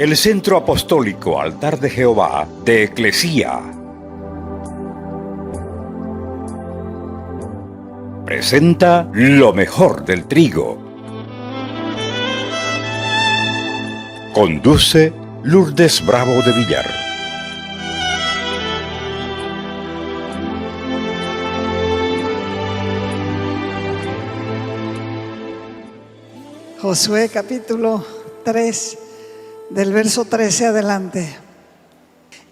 el Centro Apostólico Altar de Jehová de Eclesía presenta lo mejor del trigo. Conduce Lourdes Bravo de Villar. Josué capítulo 3, del verso 13 adelante.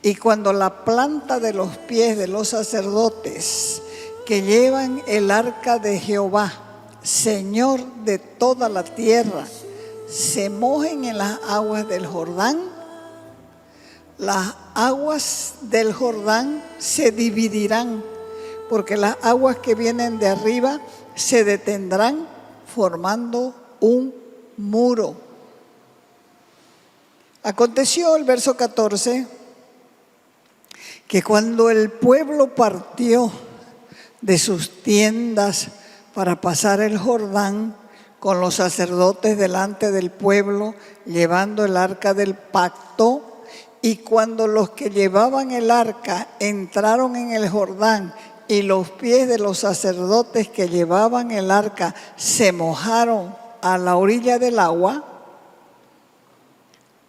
Y cuando la planta de los pies de los sacerdotes que llevan el arca de Jehová, Señor de toda la tierra, se mojen en las aguas del Jordán, las aguas del Jordán se dividirán, porque las aguas que vienen de arriba se detendrán formando un muro. Aconteció, el verso 14, que cuando el pueblo partió de sus tiendas para pasar el Jordán con los sacerdotes delante del pueblo, llevando el arca del pacto, y cuando los que llevaban el arca entraron en el Jordán y los pies de los sacerdotes que llevaban el arca se mojaron a la orilla del agua,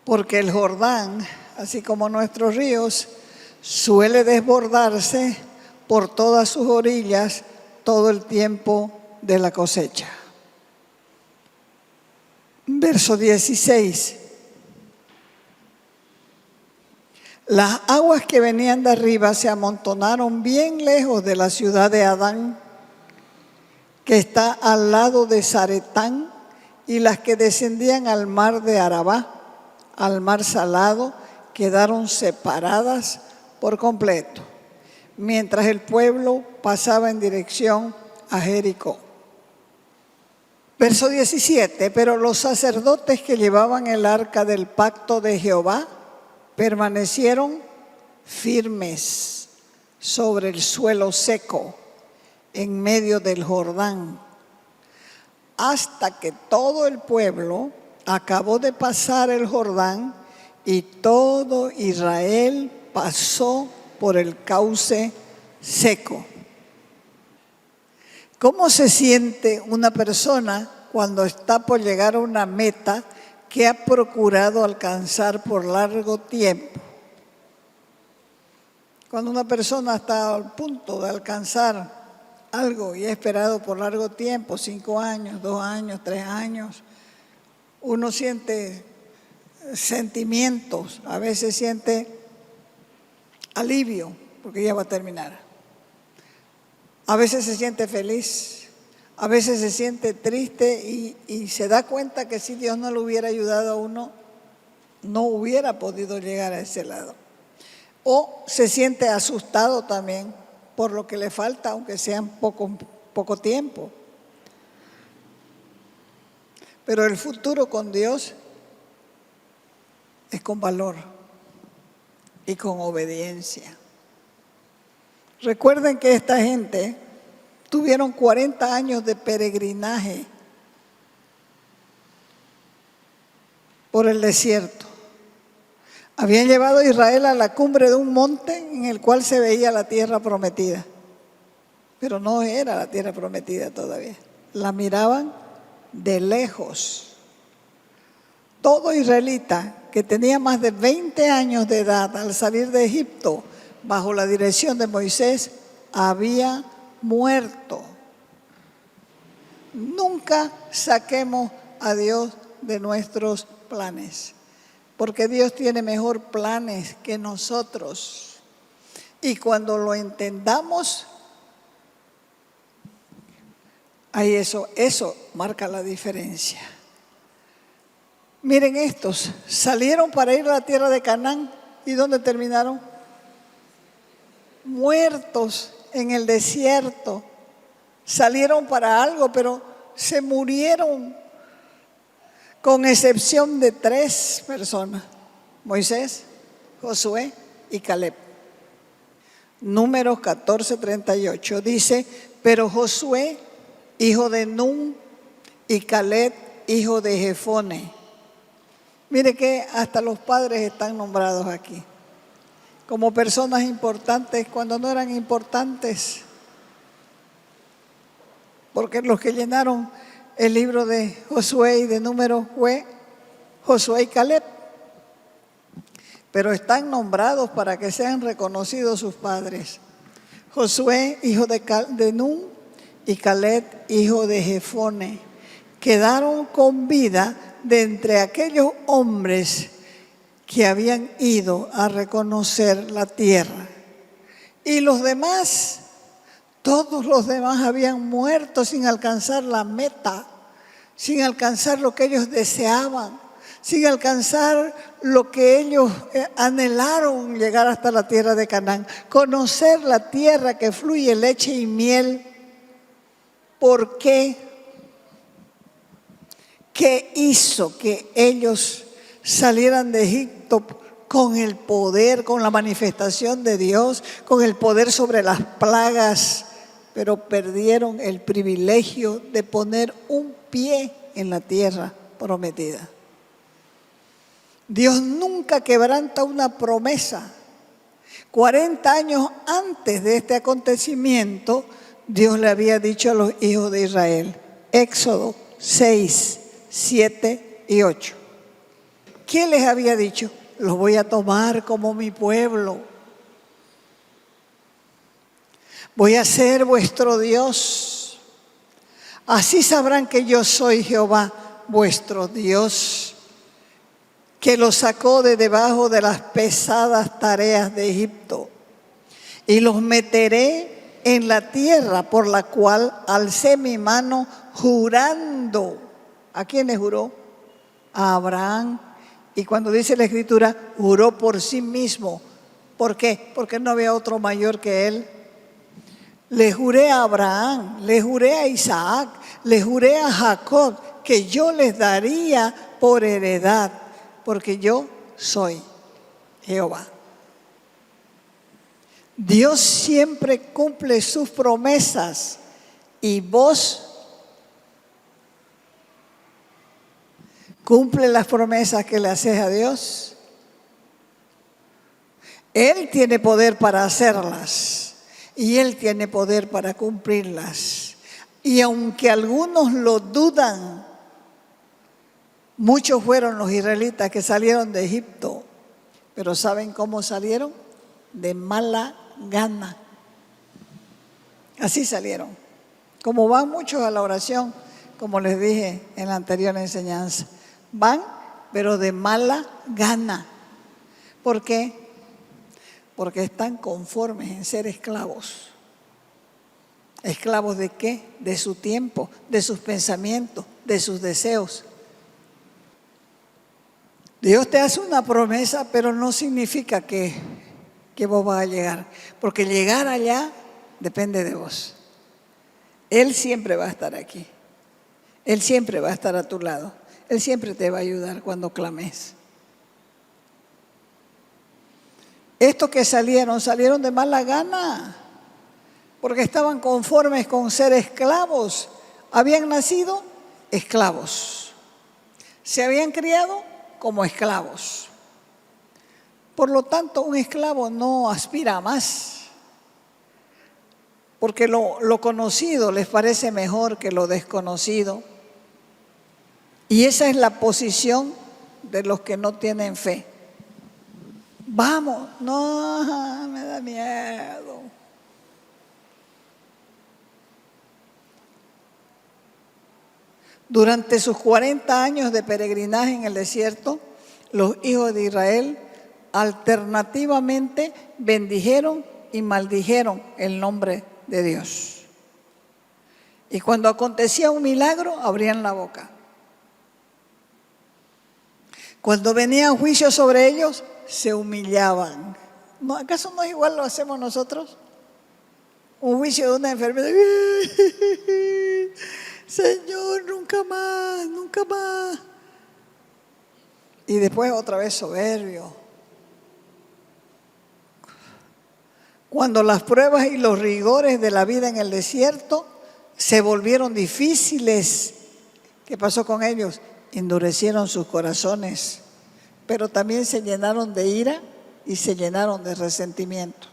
porque el Jordán, así como nuestros ríos, suele desbordarse por todas sus orillas todo el tiempo de la cosecha. Verso 16. Las aguas que venían de arriba se amontonaron bien lejos de la ciudad de Adán, que está al lado de Zaretán, y las que descendían al mar de Arabá, al mar salado, quedaron separadas por completo, mientras el pueblo pasaba en dirección a Jericó. Verso 17, pero los sacerdotes que llevaban el arca del pacto de Jehová permanecieron firmes sobre el suelo seco en medio del Jordán, hasta que todo el pueblo acabó de pasar el Jordán y todo Israel pasó por el cauce seco. ¿Cómo se siente una persona cuando está por llegar a una meta que ha procurado alcanzar por largo tiempo? Cuando una persona está al punto de alcanzar algo y ha esperado por largo tiempo, 5 años, 2 años, 3 años, uno siente sentimientos, a veces siente alivio porque ya va a terminar. A veces se siente feliz, a veces se siente triste y se da cuenta que si Dios no le hubiera ayudado a uno, no hubiera podido llegar a ese lado. O se siente asustado también por lo que le falta, aunque sea poco tiempo. Pero el futuro con Dios es con valor y con obediencia. Recuerden que esta gente tuvieron 40 años de peregrinaje por el desierto. Habían llevado a Israel a la cumbre de un monte en el cual se veía la tierra prometida, pero no era la tierra prometida todavía. La miraban de lejos. Todo israelita que tenía más de 20 años de edad al salir de Egipto bajo la dirección de Moisés había muerto. Nunca saquemos a Dios de nuestros planes, porque Dios tiene mejor planes que nosotros. Y cuando lo entendamos, ahí eso marca la diferencia. Miren estos, salieron para ir a la tierra de Canaán, ¿y dónde terminaron? Muertos en el desierto. Salieron para algo, pero se murieron, con excepción de 3 personas: Moisés, Josué y Caleb. Números 14:38 dice: pero Josué, hijo de Nun, y Caleb, hijo de Jefone, Mire que hasta los padres están nombrados aquí como personas importantes cuando no eran importantes. Porque los que llenaron el libro de Josué y de Números fue Josué y Caleb. Pero están nombrados para que sean reconocidos sus padres. Josué, hijo de Nun, y Caleb, hijo de Jefone, quedaron con vida de entre aquellos hombres que habían ido a reconocer la tierra. Y los demás, todos los demás habían muerto sin alcanzar la meta, sin alcanzar lo que ellos deseaban, sin alcanzar lo que ellos anhelaron, llegar hasta la tierra de Canaán, conocer la tierra que fluye leche y miel. ¿Por qué? ¿Qué hizo que ellos salieran de Egipto con el poder, con la manifestación de Dios, con el poder sobre las plagas, pero perdieron el privilegio de poner un pie en la tierra prometida? Dios nunca quebranta una promesa. 40 años antes de este acontecimiento, Dios le había dicho a los hijos de Israel, Éxodo 6, 7 y 8. ¿Qué les había dicho? Los voy a tomar como mi pueblo. Voy a ser vuestro Dios. Así sabrán que yo soy Jehová, vuestro Dios, que los sacó de debajo de las pesadas tareas de Egipto. Y los meteré en la tierra por la cual alcé mi mano jurando. ¿A quién le juró? A Abraham. Y cuando dice la Escritura, juró por sí mismo. ¿Por qué? Porque no había otro mayor que él. Le juré a Abraham, le juré a Isaac, le juré a Jacob que yo les daría por heredad, porque yo soy Jehová. Dios siempre cumple sus promesas y vos cumple las promesas que le haces a Dios. Él tiene poder para hacerlas y Él tiene poder para cumplirlas. Y aunque algunos lo dudan, muchos fueron los israelitas que salieron de Egipto, pero ¿saben cómo salieron? De mala gana. Así salieron. Como van muchos a la oración, como les dije en la anterior enseñanza, van, pero de mala gana. ¿Por qué? Porque están conformes en ser esclavos. ¿Esclavos de qué? De su tiempo, de sus pensamientos, de sus deseos. Dios te hace una promesa, pero no significa que vos vas a llegar. Porque llegar allá depende de vos. Él siempre va a estar aquí. Él siempre va a estar a tu lado. Él siempre te va a ayudar cuando clames. Estos que salieron de mala gana, porque estaban conformes con ser esclavos. Habían nacido esclavos. Se habían criado como esclavos. Por lo tanto, un esclavo no aspira a más, porque lo conocido les parece mejor que lo desconocido. Y esa es la posición de los que no tienen fe. Vamos, no, me da miedo. Durante sus 40 años de peregrinaje en el desierto, los hijos de Israel alternativamente bendijeron y maldijeron el nombre de Dios. Y cuando acontecía un milagro, abrían la boca. Cuando venía un juicio sobre ellos, se humillaban. ¿No, acaso no es igual lo hacemos nosotros? Un juicio de una enfermedad. Señor, nunca más, nunca más. Y después otra vez soberbio. Cuando las pruebas y los rigores de la vida en el desierto se volvieron difíciles, ¿qué pasó con ellos? Endurecieron sus corazones pero también se llenaron de ira y se llenaron de resentimiento.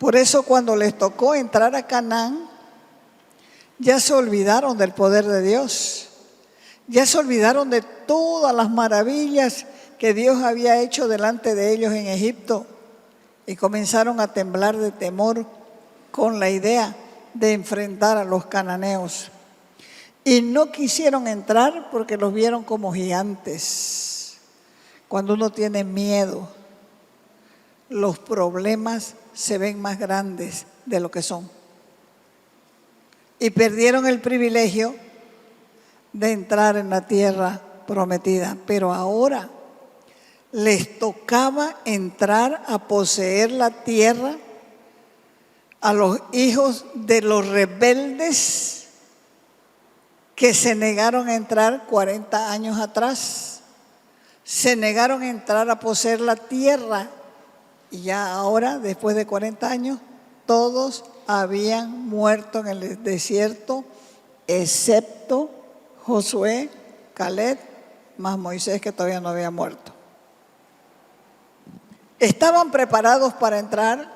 Por eso cuando les tocó entrar a Canaán, ya se olvidaron del poder de Dios. Ya se olvidaron de todas las maravillas que Dios había hecho delante de ellos en Egipto y comenzaron a temblar de temor con la idea de enfrentar a los cananeos. Y no quisieron entrar porque los vieron como gigantes. Cuando uno tiene miedo, los problemas se ven más grandes de lo que son. Y perdieron el privilegio de entrar en la tierra prometida. Pero ahora les tocaba entrar a poseer la tierra a los hijos de los rebeldes que se negaron a entrar 40 años atrás. Se negaron a entrar a poseer la tierra y ya ahora, después de 40 años, todos habían muerto en el desierto, excepto Josué, Caleb, más Moisés, que todavía no había muerto. Estaban preparados para entrar.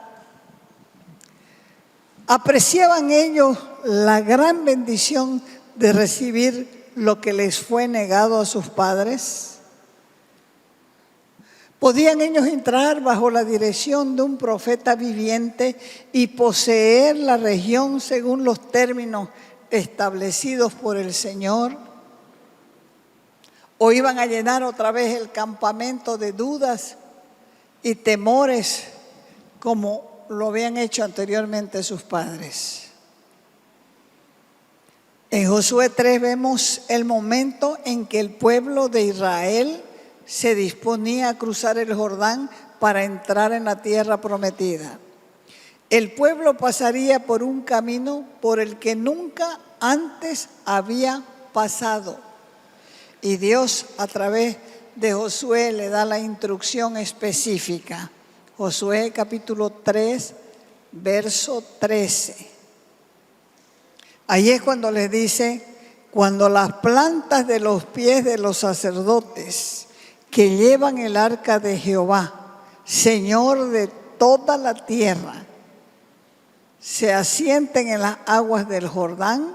¿Apreciaban ellos la gran bendición de recibir lo que les fue negado a sus padres? ¿Podían ellos entrar bajo la dirección de un profeta viviente y poseer la región según los términos establecidos por el Señor? ¿O iban a llenar otra vez el campamento de dudas y temores como lo habían hecho anteriormente sus padres? En Josué 3 vemos el momento en que el pueblo de Israel se disponía a cruzar el Jordán para entrar en la tierra prometida. El pueblo pasaría por un camino por el que nunca antes había pasado. Y Dios, a través de Josué, le da la instrucción específica. Josué capítulo 3, verso 13. Ahí es cuando les dice: cuando las plantas de los pies de los sacerdotes que llevan el arca de Jehová, Señor de toda la tierra, se asienten en las aguas del Jordán,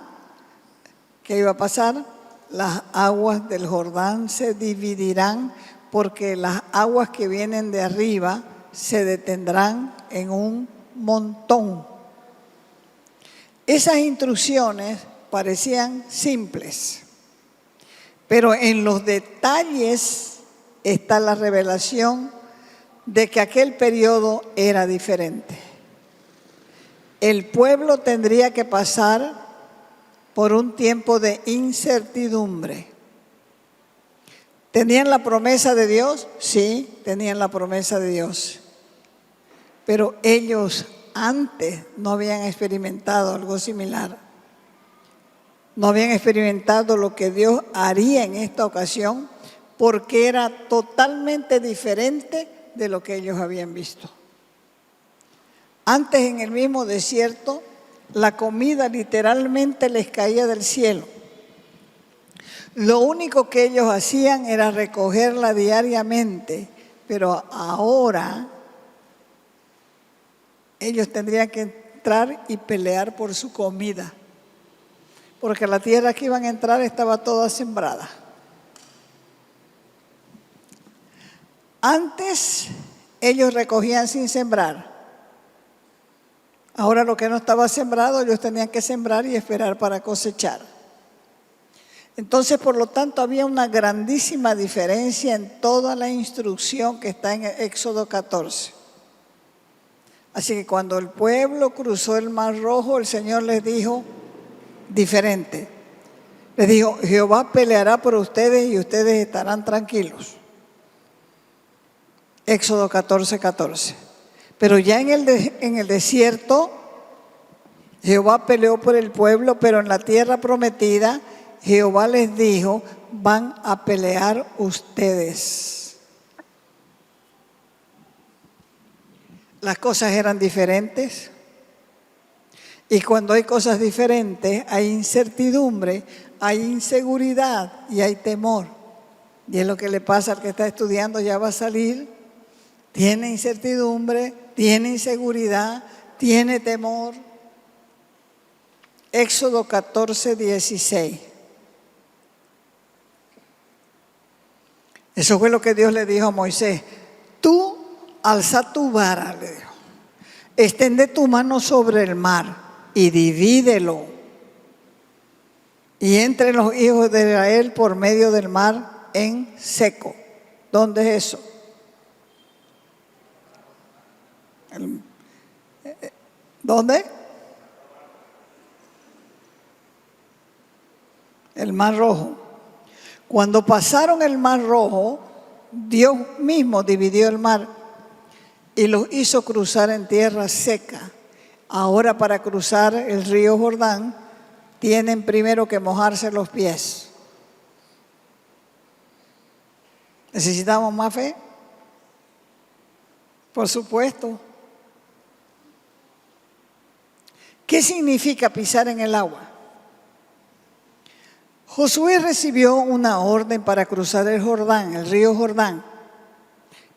¿qué iba a pasar? Las aguas del Jordán se dividirán, porque las aguas que vienen de arriba se detendrán en un montón. Esas instrucciones parecían simples, pero en los detalles está la revelación de que aquel periodo era diferente. El pueblo tendría que pasar por un tiempo de incertidumbre. ¿Tenían la promesa de Dios? Sí, tenían la promesa de Dios. Pero ellos antes no habían experimentado algo similar. No habían experimentado lo que Dios haría en esta ocasión, porque era totalmente diferente de lo que ellos habían visto. Antes, en el mismo desierto, la comida literalmente les caía del cielo. Lo único que ellos hacían era recogerla diariamente, pero ahora ellos tendrían que entrar y pelear por su comida, porque la tierra que iban a entrar estaba toda sembrada. Antes ellos recogían sin sembrar. Ahora lo que no estaba sembrado, ellos tenían que sembrar y esperar para cosechar. Entonces, por lo tanto, había una grandísima diferencia en toda la instrucción que está en Éxodo 14. Así que cuando el pueblo cruzó el Mar Rojo, el Señor les dijo diferente. Les dijo: Jehová peleará por ustedes y ustedes estarán tranquilos. Éxodo 14, 14. Pero ya en el desierto, Jehová peleó por el pueblo, pero en la tierra prometida, Jehová les dijo: van a pelear ustedes. Las cosas eran diferentes. Y cuando hay cosas diferentes, hay incertidumbre, hay inseguridad y hay temor. Y es lo que le pasa al que está estudiando, ya va a salir, tiene incertidumbre, tiene inseguridad, tiene temor. Éxodo 14, 16. Eso fue lo que Dios le dijo a Moisés. Tú alza tu vara, le dijo. Extiende tu mano sobre el mar y divídelo. Y entre los hijos de Israel por medio del mar en seco. ¿Dónde es eso? ¿Dónde? El Mar Rojo. Cuando pasaron el Mar Rojo, Dios mismo dividió el mar y los hizo cruzar en tierra seca. Ahora para cruzar el río Jordán, tienen primero que mojarse los pies. ¿Necesitamos más fe? Por supuesto. ¿Qué significa pisar en el agua? Josué recibió una orden para cruzar el Jordán, el río Jordán,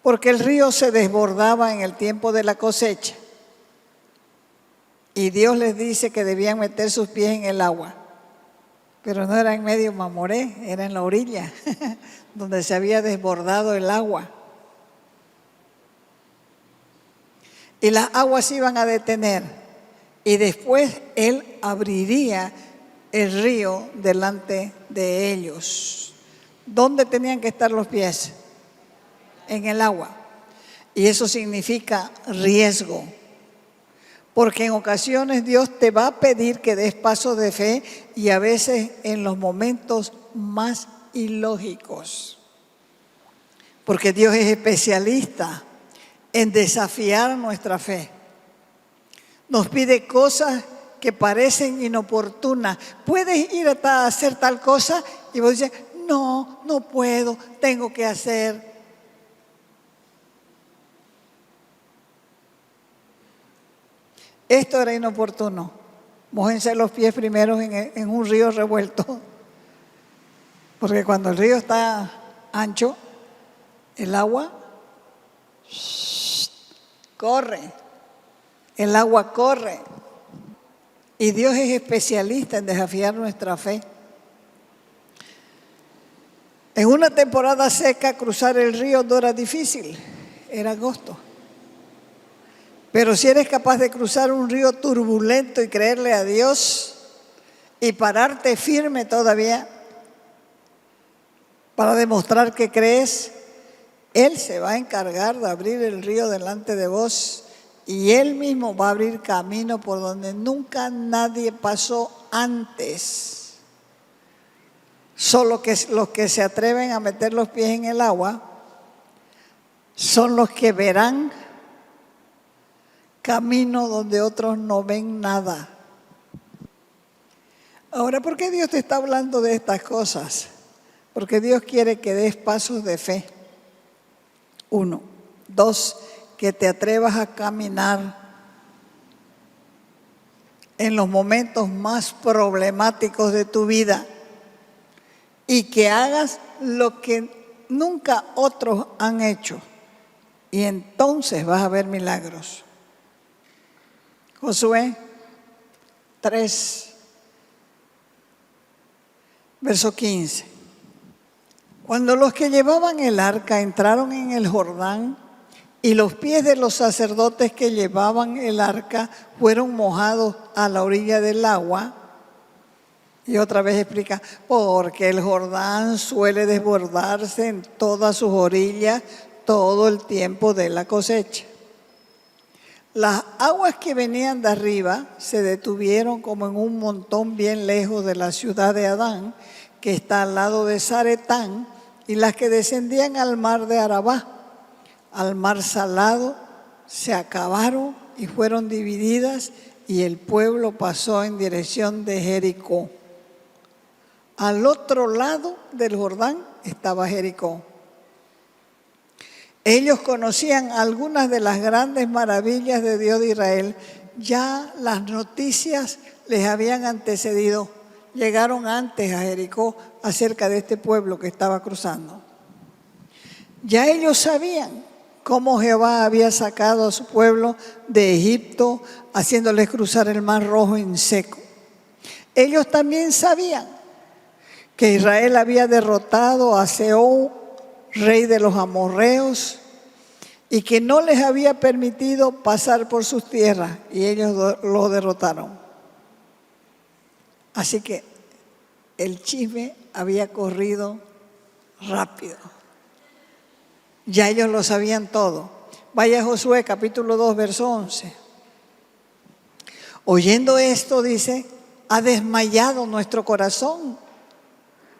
porque el río se desbordaba en el tiempo de la cosecha. Y Dios les dice que debían meter sus pies en el agua. Pero no era en medio Mamoré, era en la orilla, donde se había desbordado el agua. Y las aguas se iban a detener. Y después Él abriría el río delante de ellos. ¿Dónde tenían que estar los pies? En el agua. Y eso significa riesgo. Porque en ocasiones Dios te va a pedir que des pasos de fe y a veces en los momentos más ilógicos. Porque Dios es especialista en desafiar nuestra fe. Nos pide cosas que parecen inoportunas. Puedes ir a hacer tal cosa y vos dices, no, no puedo, tengo que hacer. Esto era inoportuno. Mójense los pies primero en un río revuelto. Porque cuando el río está ancho, el agua corre. El agua corre. Y Dios es especialista en desafiar nuestra fe. En una temporada seca, cruzar el río no era difícil. Era agosto. Pero si eres capaz de cruzar un río turbulento y creerle a Dios y pararte firme todavía para demostrar que crees, Él se va a encargar de abrir el río delante de vos y Él mismo va a abrir camino por donde nunca nadie pasó antes. Solo que los que se atreven a meter los pies en el agua son los que verán camino donde otros no ven nada. Ahora, ¿por qué Dios te está hablando de estas cosas? Porque Dios quiere que des pasos de fe. 1. 2, que te atrevas a caminar en los momentos más problemáticos de tu vida y que hagas lo que nunca otros han hecho. Y entonces vas a ver milagros. Josué 3, verso 15. Cuando los que llevaban el arca entraron en el Jordán y los pies de los sacerdotes que llevaban el arca fueron mojados a la orilla del agua, y otra vez explica, porque el Jordán suele desbordarse en todas sus orillas todo el tiempo de la cosecha. Las aguas que venían de arriba se detuvieron como en un montón bien lejos de la ciudad de Adán, que está al lado de Zaretán, y las que descendían al mar de Arabá, al mar salado, se acabaron y fueron divididas, y el pueblo pasó en dirección de Jericó. Al otro lado del Jordán estaba Jericó. Ellos conocían algunas de las grandes maravillas de Dios de Israel. Ya las noticias les habían antecedido. Llegaron antes a Jericó acerca de este pueblo que estaba cruzando. Ya ellos sabían cómo Jehová había sacado a su pueblo de Egipto, haciéndoles cruzar el Mar Rojo en seco. Ellos también sabían que Israel había derrotado a Sehón, rey de los amorreos, y que no les había permitido pasar por sus tierras, y ellos lo derrotaron. Así que el chisme había corrido rápido. Ya ellos lo sabían todo. Vaya a Josué capítulo 2, verso 11. Oyendo esto, dice, ha desmayado nuestro corazón,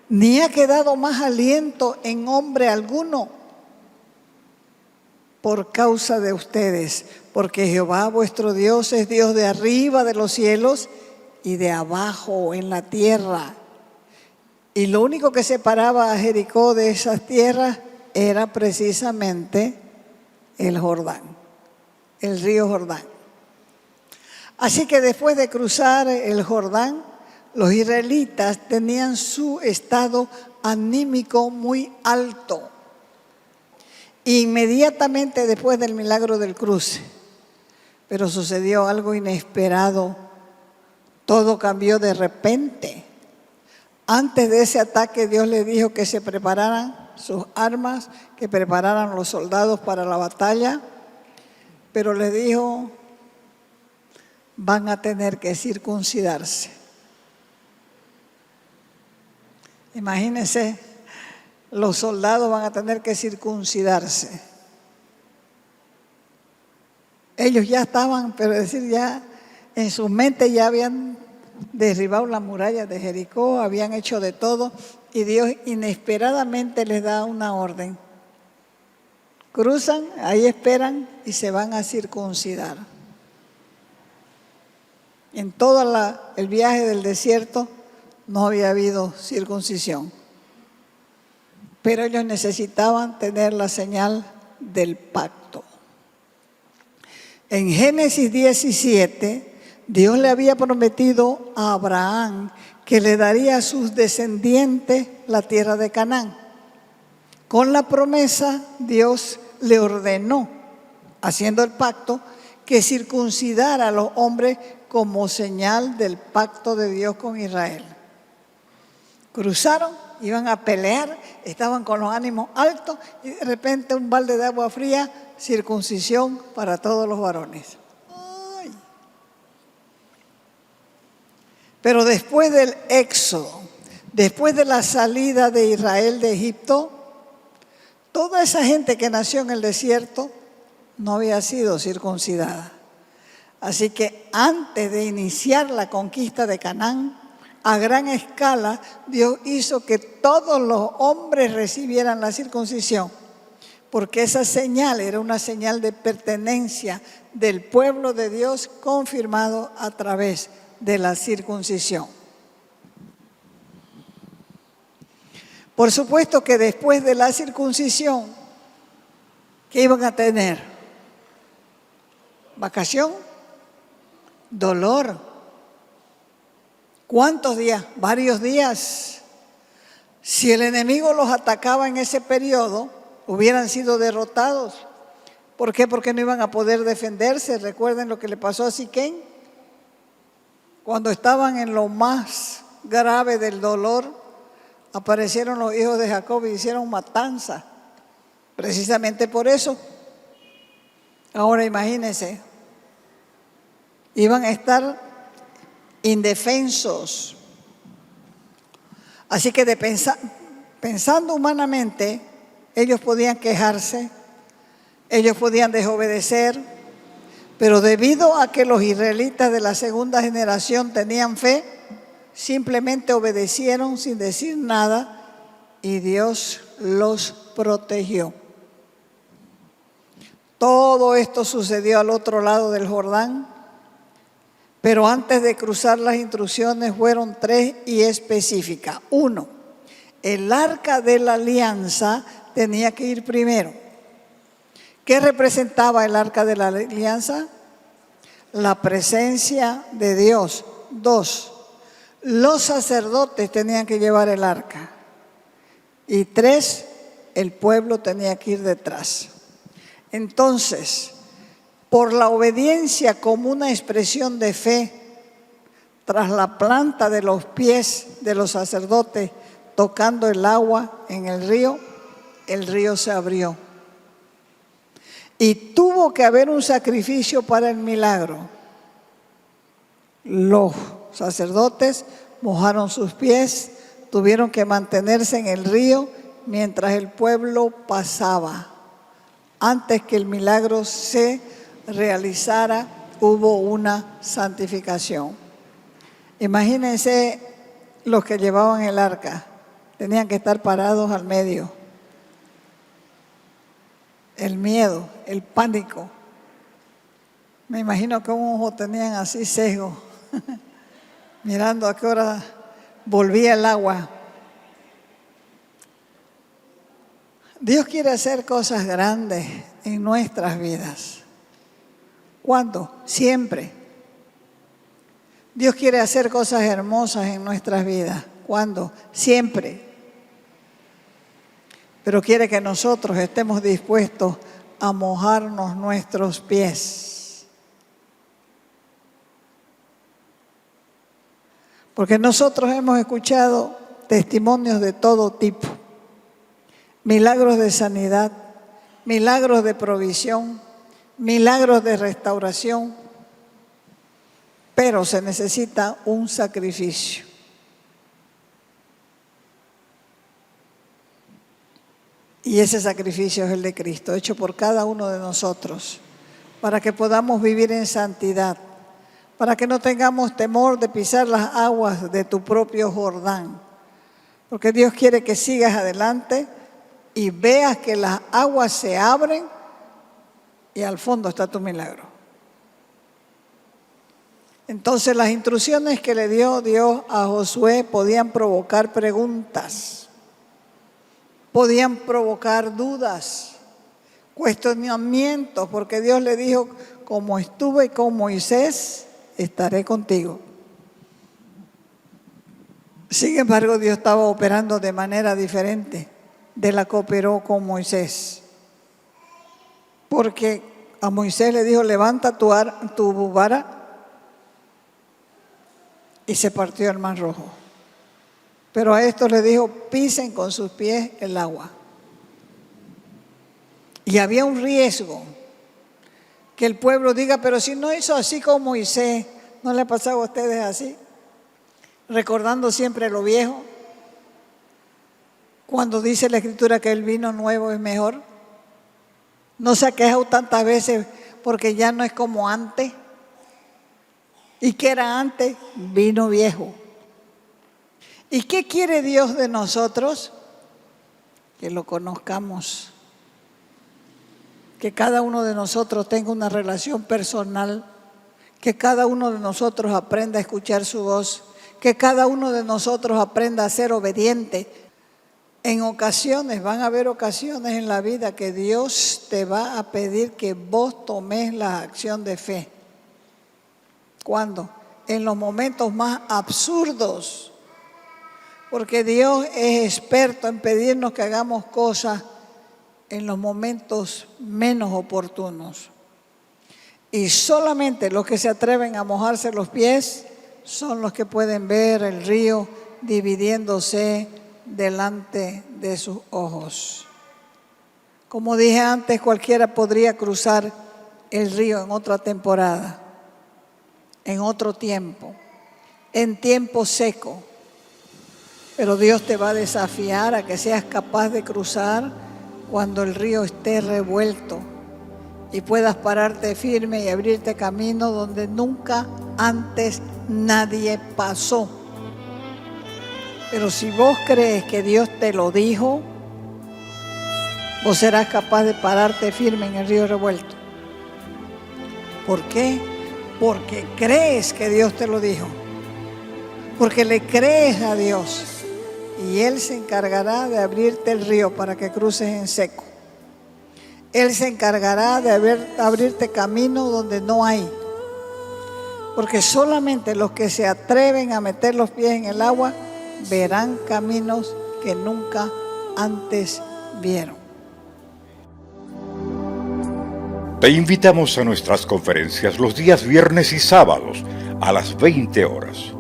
ni ha quedado más aliento en hombre alguno por causa de ustedes, porque Jehová vuestro Dios es Dios de arriba de los cielos y de abajo en la tierra. Y lo único que separaba a Jericó de esas tierras era precisamente el Jordán, el río Jordán. Así que después de cruzar el Jordán, los israelitas tenían su estado anímico muy alto. Inmediatamente después del milagro del cruce. Pero sucedió algo inesperado. Todo cambió de repente. Antes de ese ataque, Dios les dijo que se prepararan sus armas, que prepararan los soldados para la batalla, pero les dijo, van a tener que circuncidarse. Imagínense, los soldados van a tener que circuncidarse. Ellos ya estaban, pero decir ya, en sus mentes ya habían derribado la muralla de Jericó, habían hecho de todo, y Dios inesperadamente les da una orden. Cruzan, ahí esperan y se van a circuncidar. En todo el viaje del desierto no había habido circuncisión. Pero ellos necesitaban tener la señal del pacto. En Génesis 17, Dios le había prometido a Abraham que le daría a sus descendientes la tierra de Canaán. Con la promesa, Dios le ordenó, haciendo el pacto, que circuncidara a los hombres como señal del pacto de Dios con Israel. Cruzaron, iban a pelear, estaban con los ánimos altos y de repente un balde de agua fría, circuncisión para todos los varones. Ay. Pero después del éxodo, después de la salida de Israel de Egipto, toda esa gente que nació en el desierto no había sido circuncidada. Así que antes de iniciar la conquista de Canaán, a gran escala, Dios hizo que todos los hombres recibieran la circuncisión, porque esa señal era una señal de pertenencia del pueblo de Dios confirmado a través de la circuncisión. Por supuesto que después de la circuncisión, ¿qué iban a tener? ¿Vacación? ¿Dolor? ¿Cuántos días? Varios días. Si el enemigo los atacaba en ese periodo, hubieran sido derrotados. ¿Por qué? Porque no iban a poder defenderse. Recuerden lo que le pasó a Siquén. Cuando estaban en lo más grave del dolor, aparecieron los hijos de Jacob y hicieron matanza. Precisamente por eso. Ahora imagínense, iban a estar indefensos. Así que pensando humanamente, ellos podían quejarse, ellos podían desobedecer, pero debido a que los israelitas de la segunda generación tenían fe, simplemente obedecieron sin decir nada y Dios los protegió. Todo esto sucedió al otro lado del Jordán, pero antes de cruzar las instrucciones fueron 3 y específicas. 1, el arca de la alianza tenía que ir primero. ¿Qué representaba el arca de la alianza? La presencia de Dios. 2, los sacerdotes tenían que llevar el arca. Y 3, el pueblo tenía que ir detrás. Entonces, por la obediencia como una expresión de fe, tras la planta de los pies de los sacerdotes tocando el agua en el río se abrió. Y tuvo que haber un sacrificio para el milagro. Los sacerdotes mojaron sus pies, tuvieron que mantenerse en el río mientras el pueblo pasaba. Antes que el milagro se realizara, hubo una santificación. Imagínense los que llevaban el arca, tenían que estar parados al medio. El miedo, el pánico. Me imagino que un ojo tenían así sesgo, mirando a qué hora volvía el agua. Dios quiere hacer cosas grandes en nuestras vidas. ¿Cuándo? Siempre. Dios quiere hacer cosas hermosas en nuestras vidas. ¿Cuándo? Siempre. Pero quiere que nosotros estemos dispuestos a mojarnos nuestros pies. Porque nosotros hemos escuchado testimonios de todo tipo. Milagros de sanidad, milagros de provisión, milagros de restauración. Pero se necesita un sacrificio. Y ese sacrificio es el de Cristo, hecho por cada uno de nosotros, para que podamos vivir en santidad, para que no tengamos temor de pisar las aguas de tu propio Jordán. Porque Dios quiere que sigas adelante y veas que las aguas se abren y al fondo está tu milagro. Entonces las instrucciones que le dio Dios a Josué podían provocar preguntas, podían provocar dudas, cuestionamientos, porque Dios le dijo, como estuve con Moisés, estaré contigo. Sin embargo, Dios estaba operando de manera diferente de la que operó con Moisés. Porque a Moisés le dijo, levanta tu vara, y se partió el mar rojo. Pero a estos le dijo, pisen con sus pies el agua. Y había un riesgo, que el pueblo diga, pero si no hizo así como Moisés, ¿no le ha pasado a ustedes así? Recordando siempre lo viejo, cuando dice la Escritura que el vino nuevo es mejor. No se ha quejado tantas veces porque ya no es como antes. ¿Y qué era antes? Vino viejo. ¿Y qué quiere Dios de nosotros? Que lo conozcamos. Que cada uno de nosotros tenga una relación personal. Que cada uno de nosotros aprenda a escuchar su voz. Que cada uno de nosotros aprenda a ser obediente. En ocasiones, van a haber ocasiones en la vida que Dios te va a pedir que vos tomes la acción de fe. ¿Cuándo? En los momentos más absurdos. Porque Dios es experto en pedirnos que hagamos cosas en los momentos menos oportunos. Y solamente los que se atreven a mojarse los pies son los que pueden ver el río dividiéndose delante de sus ojos. Como dije antes, cualquiera podría cruzar el río en otra temporada, en otro tiempo, en tiempo seco. Pero Dios te va a desafiar a que seas capaz de cruzar cuando el río esté revuelto y puedas pararte firme y abrirte camino donde nunca antes nadie pasó. Pero si vos crees que Dios te lo dijo, vos serás capaz de pararte firme en el río revuelto. ¿Por qué? Porque crees que Dios te lo dijo. Porque le crees a Dios. Y Él se encargará de abrirte el río para que cruces en seco. Él se encargará de abrirte camino donde no hay. Porque solamente los que se atreven a meter los pies en el agua verán caminos que nunca antes vieron. Te invitamos a nuestras conferencias los días viernes y sábados a las 20 horas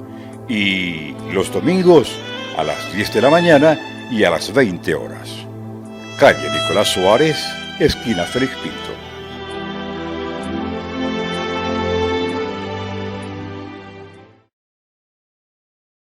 y los domingos a las 10 de la mañana y a las 20 horas. Calle Nicolás Suárez, esquina Félix Pinto.